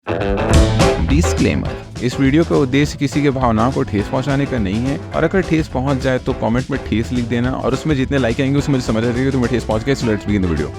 Disclaimer, इस video का उद्देश्य किसी के भावनाओं को ठेस पहुंचाने का नहीं है, और अगर ठेस पहुंच जाए तो कमेंट में ठेस लिख देना और उसमें जितने लाइक आएंगे उसमें समझ आ जाएगा कि तुम्हें ठेस पहुंच गया। So let's begin the video.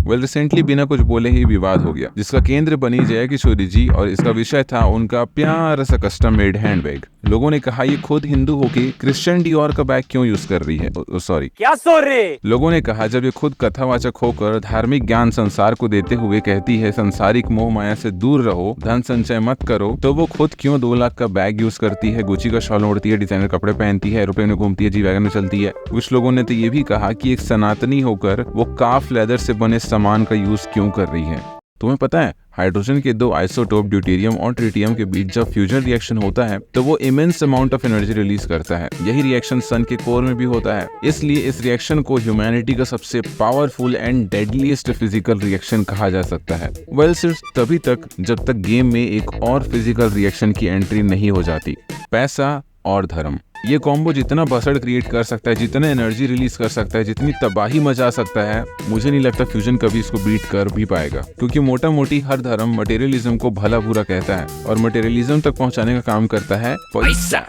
Recently बिना कुछ बोले ही विवाद हो गया, जिसका केंद्र बनी जय किशोरी जी, और इसका विषय था उनका प्यारा सा कस्टम मेड हैंडबैग। लोगों ने कहा ये खुद हिंदू होके क्रिश्चियन डियोर का बैग क्यों यूज कर रही है। सॉरी, क्या सॉरी? लोगों ने कहा जब ये खुद कथावाचक होकर धार्मिक ज्ञान संसार को देते हुए कहती है संसारिक मोह माया से दूर रहो, धन संचय मत करो, तो वो खुद क्यों 2 लाख का बैग यूज करती है, गुची का शॉल ओढ़ती है, डिजाइनर कपड़े पहनती है, एरोप्लेन में घूमती है, जी वैगन में चलती है। कुछ लोगों ने तो ये भी कहा कि एक सनातनी होकर वो काफ लेदर से बने सामान का यूज क्यों कर रही है। तुम्हें पता है हाइड्रोजन के 2 आइसोटोप ड्यूटेरियम और ट्रिटियम के बीच जब फ्यूजन रिएक्शन होता है तो वो immense amount of energy release करता है। यही रिएक्शन सन के कोर में भी होता है, इसलिए इस रिएक्शन को ह्यूमैनिटी का सबसे powerful and deadliest physical reaction कहा जा सकता है। सिर्फ तभी तक जब तक गेम में एक और फिजिकल रिएक्शन की एंट्री नहीं हो जाती। पैसा और धर्म, ये कॉम्बो जितना बसड़ क्रिएट कर सकता है, जितना एनर्जी रिलीज कर सकता है, जितनी तबाही मचा सकता है, मुझे नहीं लगता फ्यूजन कभी इसको बीट कर भी पाएगा। क्योंकि मोटा मोटी हर धर्म मटेरियलिज्म को भला बुरा कहता है और मटेरियलिज्म तक पहुंचाने का काम करता है पैसा।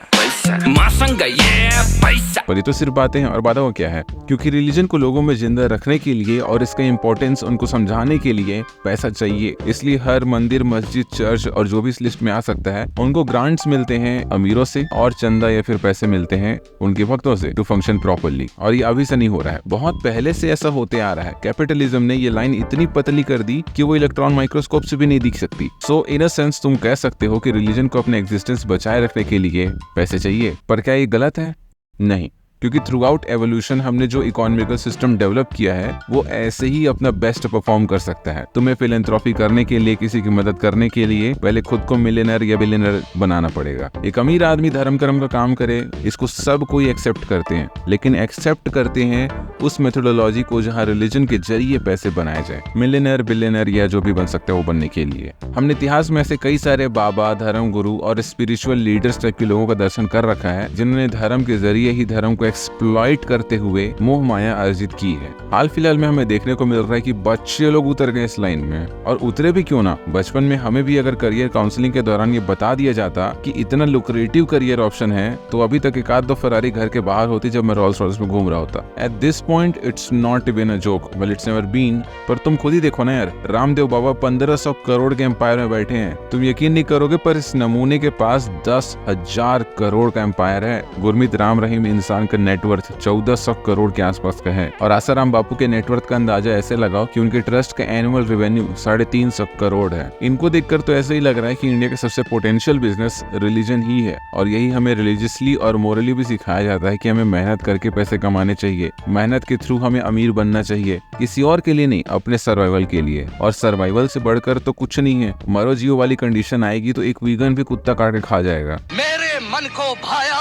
पर ये तो सिर्फ बातें हैं, और बातों को क्या है, क्योंकि रिलीजन को लोगों में जिंदा रखने के लिए और इसका इम्पोर्टेंस उनको समझाने के लिए पैसा चाहिए। इसलिए हर मंदिर, मस्जिद, चर्च और जो भी इस लिस्ट में आ सकता है उनको ग्रांट्स मिलते हैं अमीरों से, और चंदा या फिर पैसे मिलते हैं उनके भक्तों से टू फंक्शन प्रॉपरली। और ये अभी से नहीं हो रहा है, बहुत पहले से ऐसा होते आ रहा है। कैपिटलिज्म ने ये लाइन इतनी पतली कर दी कि वो इलेक्ट्रॉन माइक्रोस्कोप से भी नहीं दिख सकती। सो इन अ सेंस तुम कह सकते हो कि रिलीजन को अपने एग्जिस्टेंस बचाए रखने के लिए पैसे चाहिए। पर क्या ये गलत है? नहीं, क्योंकि थ्रू आउट एवोल्यूशन हमने जो इकोनॉमिकल सिस्टम डेवलप किया है वो ऐसे ही अपना बेस्ट परफॉर्म कर सकता है। तुम्हें फिलैंथ्रोपी करने के लिए, किसी की मदद करने के लिए पहले खुद को मिलियनर या बिलियनर बनाना पड़ेगा। एक अमीर आदमी धर्म कर्म का काम करे, इसको सब कोई एक्सेप्ट करते हैं, लेकिन एक्सेप्ट करते हैं उस मेथोडोलॉजी को जहाँ रिलीजन के जरिए पैसे बनाए जाए, मिलियनर, बिलियनर या जो भी बन सकता है वो बनने के लिए। हमने इतिहास में ऐसे कई सारे बाबा, धर्म गुरु और स्पिरिचुअल लीडर्स टाइप के लोगों का दर्शन कर रखा है जिन्होंने धर्म के जरिए ही धर्म को एक्सप्लॉइट करते हुए मोह माया अर्जित की है। हाल फिलहाल में हमें देखने को मिल रहा है कि बच्चे लोग उतर गए इस लाइन में, और उतरे भी क्यों ना। बचपन में हमें भी अगर करियर काउंसलिंग के दौरान ये बता दिया जाता कि इतना लुक्रेटिव करियर ऑप्शन है, तो अभी तक 1-2 फरारी घर के बाहर होती जब मैं रोल्स रॉयस में घूम रहा होता। At this point it's not even a joke, well it's never been. पर तुम खुद ही देखो ना यार, रामदेव बाबा 1500 करोड़ के एम्पायर में बैठे हैं। तुम यकीन नहीं करोगे, पर इस नमूने के पास 10,000 करोड़ का एम्पायर है। गुरमीत राम रहीम इंसान का नेटवर्थ 1400 करोड़ के आसपास का है, और आसाराम बापू के नेटवर्थ का अंदाजा ऐसे लगाओ कि उनके ट्रस्ट का एनुअल रेवेन्यू 350 करोड़ है। इनको देखकर तो ऐसे ही लग रहा है कि इंडिया का सबसे पोटेंशियल बिजनेस रिलीजन ही है, और यही हमें रिलीजियसली और मोरली भी सिखाया जाता है कि हमें मेहनत करके पैसे कमाने चाहिए, मेहनत के थ्रू हमें अमीर बनना चाहिए, किसी और के लिए नहीं, अपने सर्वाइवल के लिए। और सर्वाइवल से बढ़कर तो कुछ नहीं है। मरो जियो वाली कंडीशन आएगी तो एक वीगन भी कुत्ता काट के खा जाएगा। मेरे मन को भाया,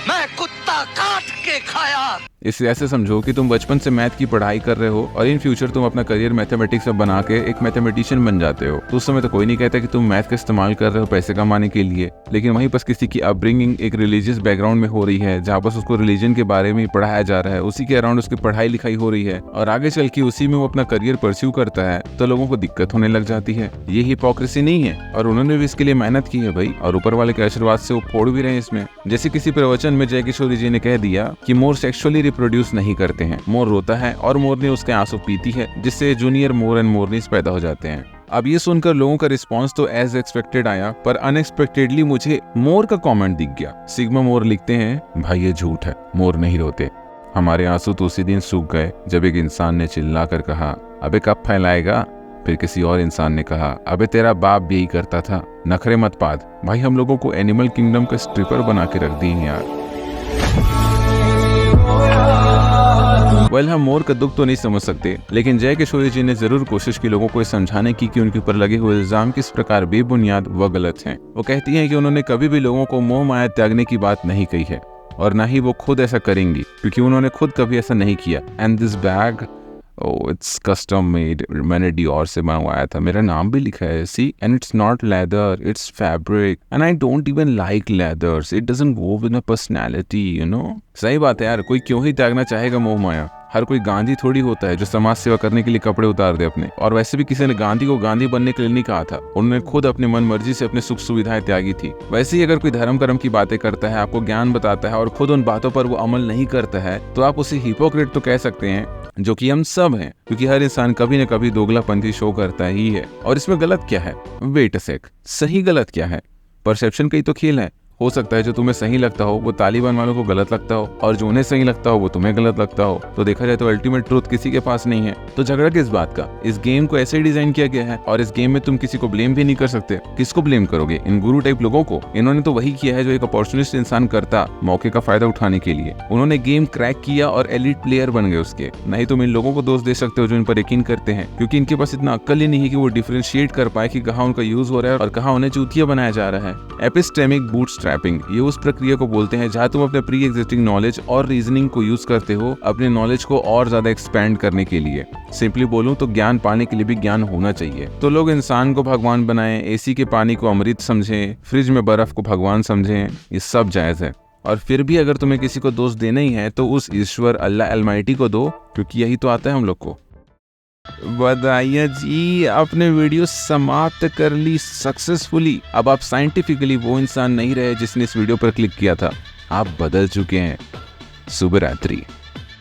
मैं कुत्ता काट के खाया। इसे ऐसे समझो कि तुम बचपन से मैथ की पढ़ाई कर रहे हो और इन फ्यूचर तुम अपना करियर मैथमेटिक्स में बना के एक मैथमेटिशियन बन जाते हो। तो उस समय तो कोई नहीं कहता कि तुम मैथ का इस्तेमाल कर रहे हो पैसे कमाने के लिए, लेकिन वहीं पर किसी की अपब्रिंगिंग एक रिलीजियस बैकग्राउंड में हो रही है, जहाँ बस उसको रिलीजन के बारे में पढ़ाया जा रहा है, उसी के अराउंड उसकी पढ़ाई लिखाई हो रही है, और आगे चल के उसी में वो अपना करियर परस्यू करता है, तो लोगों को दिक्कत होने लग जाती है। ये हिपोक्रेसी नहीं है, और उन्होंने भी इसके लिए मेहनत की है भाई, और ऊपर वाले के आशीर्वाद से वो फोड़ भी रहे हैं इसमें। जैसे किसी प्रवचन में जय किशोरी जी ने कह दिया कि मोर सेक्सुअली रिप्रोड्यूस नहीं करते हैं, मोर रोता है और मोरनी उसके आंसू पीती है, जिससे जूनियर मोर एंड मोरनीज पैदा हो जाते हैं। अब ये सुनकर लोगों का रिस्पांस तो एज एक्सपेक्टेड आया, पर अनएक्सपेक्टेडली मुझे मोर का कमेंट दिख गया। सिग्मा मोर लिखते हैं, भाई ये झूठ है, मोर नहीं रोते। हमारे आंसू तो उसी दिन सूख गए जब एक इंसान ने चिल्लाकर कहा, अबे कब फैलाएगा। फिर किसी और इंसान ने कहा, अबे तेरा बाप भी यही करता था, नखरे मत पाद। भाई हम लोगों को एनिमल किंगडम का स्ट्रिपर बना के रख दी यार। हम मोर का दुख तो नहीं समझ सकते, लेकिन जय किशोरी जी ने जरूर कोशिश की लोगों को समझाने की कि उनके ऊपर लगे हुए इल्जाम किस प्रकार बेबुनियाद व गलत हैं। वो कहती हैं कि उन्होंने कभी भी लोगों को मोह माया त्यागने की बात नहीं कही है, और ना ही वो खुद ऐसा करेंगी, क्योंकि उन्होंने खुद कभी ऐसा नहीं किया। And this bag oh it's custom made, मैंने डियोर से मंगवाया था, मेरा नाम भी लिखा है, see, and it's not leather, it's fabric, and I don't even like leathers, it doesn't go with my personality, you know. सही बात है यार, कोई क्यों ही त्यागना चाहेगा मोह माया। हर कोई गांधी थोड़ी होता है जो समाज सेवा करने के लिए कपड़े उतार दे अपने। और वैसे भी किसी ने गांधी को गांधी बनने के लिए नहीं कहा था, उन्होंने खुद अपने मन मर्जी से अपने सुख सुविधाएं त्यागी थी। वैसे ही अगर कोई धर्म कर्म की बातें करता है, आपको ज्ञान बताता है और खुद उन बातों पर वो अमल नहीं करता है, तो आप उसे हिपोक्रेट तो कह सकते हैं, जो कि हम सब हैं, क्योंकि हर इंसान कभी न कभी दोगलापंथी शो करता ही है। और इसमें गलत क्या है? वेट अ सेक, सही गलत क्या है? परसेप्शन का ही तो खेल है। हो सकता है जो तुम्हें सही लगता हो वो तालिबान वालों को गलत लगता हो, और जो उन्हें सही लगता हो वो तुम्हें गलत लगता हो। तो देखा जाए तो अल्टीमेट ट्रूथ किसी के पास नहीं है, तो झगड़ा किस बात का? इस गेम को ऐसे डिजाइन किया गया है, और इस गेम में तुम किसी को ब्लेम भी नहीं कर सकते। किसको ब्लेम करोगे? इन गुरु टाइप लोगों को। इन्होंने तो वही किया है जो एक अपॉर्चुनिस्ट इंसान करता, मौके का फायदा उठाने के लिए। उन्होंने गेम क्रैक किया और एलिट प्लेयर बन गए उसके। नहीं तुम इन लोगों को दोष दे सकते हो जो इन पर यकीन करते हैं, क्योंकि इनके पास इतना अक्ल ही नहीं है कि वो डिफरेंशिएट कर पाए कि कहाँ उनका यूज हो रहा है और कहाँ उन्हें चूतिया बनाया जा रहा है। एपिस्टेमिक बूटस्ट्रैपिंग, ये उस प्रक्रिया को बोलते हैं जहां तुम अपने प्री एग्जिस्टिंग नॉलेज और रीजनिंग को यूज करते हो अपने नॉलेज को और ज्यादा एक्सपैंड करने के लिए। सिंपली बोलूं तो ज्ञान पाने के लिए भी ज्ञान होना चाहिए। तो लोग इंसान को भगवान बनाएं, एसी के पानी को अमृत समझें, फ्रिज में बर्फ को भगवान समझें, ये सब जायज है। और फिर भी अगर तुम्हें किसी को दोष देना ही है तो उस ईश्वर अल्लाह अलमाइटी को दो, क्योंकि यही तो आता है हम लोग को। बधाइयाँ जी, आपने वीडियो समाप्त कर ली सक्सेसफुली। अब आप साइंटिफिकली वो इंसान नहीं रहे जिसने इस वीडियो पर क्लिक किया था, आप बदल चुके हैं। शुभ रात्रि।